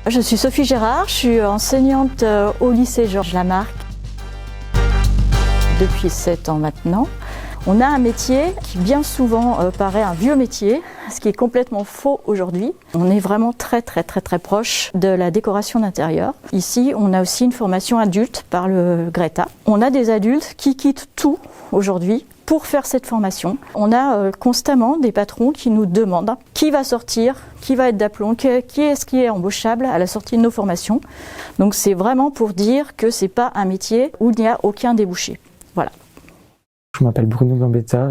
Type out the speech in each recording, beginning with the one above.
Je suis Sophie Gérard, je suis enseignante au lycée Georges Lamarck depuis 7 ans maintenant. On a un métier qui bien souvent paraît un vieux métier, ce qui est complètement faux aujourd'hui. On est vraiment très proche de la décoration d'intérieur. Ici, on a aussi une formation adulte par le Greta. On a des adultes qui quittent tout aujourd'hui pour faire cette formation. On a constamment des patrons qui nous demandent qui va sortir, qui va être d'aplomb, qui est-ce qui est embauchable à la sortie de nos formations. Donc c'est vraiment pour dire que c'est pas un métier où il n'y a aucun débouché. Voilà. Je m'appelle Bruno Gambetta.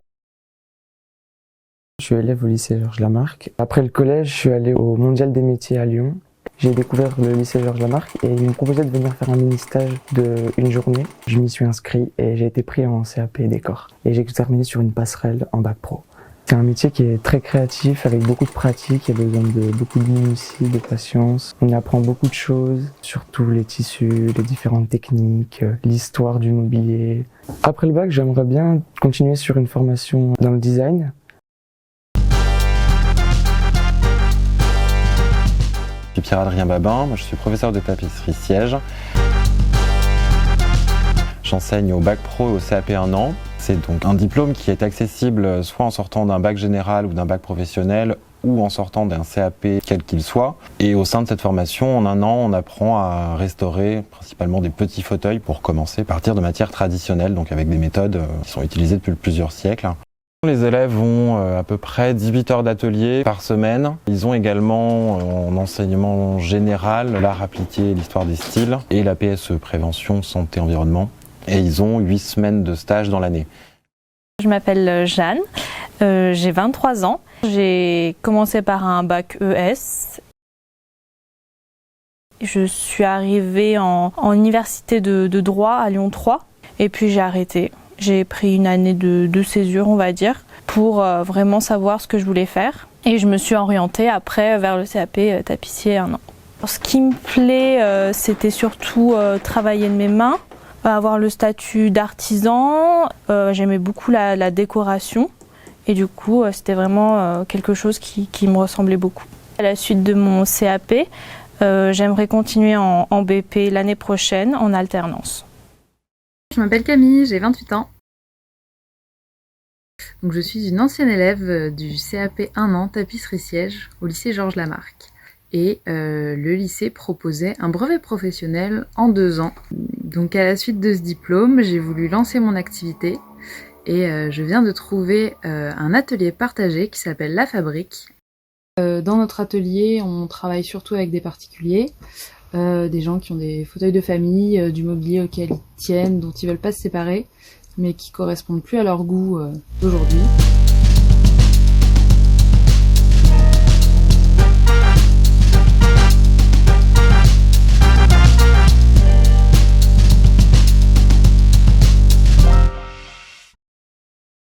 Je suis élève au lycée Georges Lamarck. Après le collège, je suis allé au Mondial des métiers à Lyon. J'ai découvert le lycée Georges Lamarck et ils m'ont proposé de venir faire un mini-stage d'une journée. Je m'y suis inscrit et j'ai été pris en CAP décor. Et j'ai terminé sur une passerelle en bac pro. C'est un métier qui est très créatif, avec beaucoup de pratique, il y a besoin de beaucoup de minutie, de patience. On apprend beaucoup de choses, surtout les tissus, les différentes techniques, l'histoire du mobilier. Après le bac, j'aimerais bien continuer sur une formation dans le design. Je suis Pierre-Adrien Babin, moi je suis professeur de tapisserie siège. J'enseigne au bac pro et au CAP 1 an. C'est donc un diplôme qui est accessible soit en sortant d'un bac général ou d'un bac professionnel ou en sortant d'un CAP quel qu'il soit. Et au sein de cette formation, en 1 an, on apprend à restaurer principalement des petits fauteuils pour commencer à partir de matières traditionnelles, donc avec des méthodes qui sont utilisées depuis plusieurs siècles. Les élèves ont à peu près 18 heures d'atelier par semaine. Ils ont également en enseignement général l'art appliqué, l'histoire des styles et la PSE, prévention, santé, environnement. Et ils ont 8 semaines de stage dans l'année. Je m'appelle Jeanne, j'ai 23 ans. J'ai commencé par un bac ES. Je suis arrivée en université de droit à Lyon 3 et puis j'ai arrêté. J'ai pris une année de césure, on va dire, pour vraiment savoir ce que je voulais faire. Et je me suis orientée après vers le CAP tapissier 1 an. Ce qui me plaît, c'était surtout travailler de mes mains, avoir le statut d'artisan. J'aimais beaucoup la décoration et du coup, c'était vraiment quelque chose qui me ressemblait beaucoup. À la suite de mon CAP, j'aimerais continuer en BP l'année prochaine en alternance. Je m'appelle Camille, j'ai 28 ans. Donc, je suis une ancienne élève du CAP 1 an tapisserie siège au lycée Georges Lamarck. Et le lycée proposait un brevet professionnel en 2 ans. Donc à la suite de ce diplôme, j'ai voulu lancer mon activité et je viens de trouver un atelier partagé qui s'appelle La Fabrique. Dans notre atelier, on travaille surtout avec des particuliers, des gens qui ont des fauteuils de famille, du mobilier auquel ils tiennent, dont ils veulent pas se séparer, mais qui correspondent plus à leur goût d'aujourd'hui.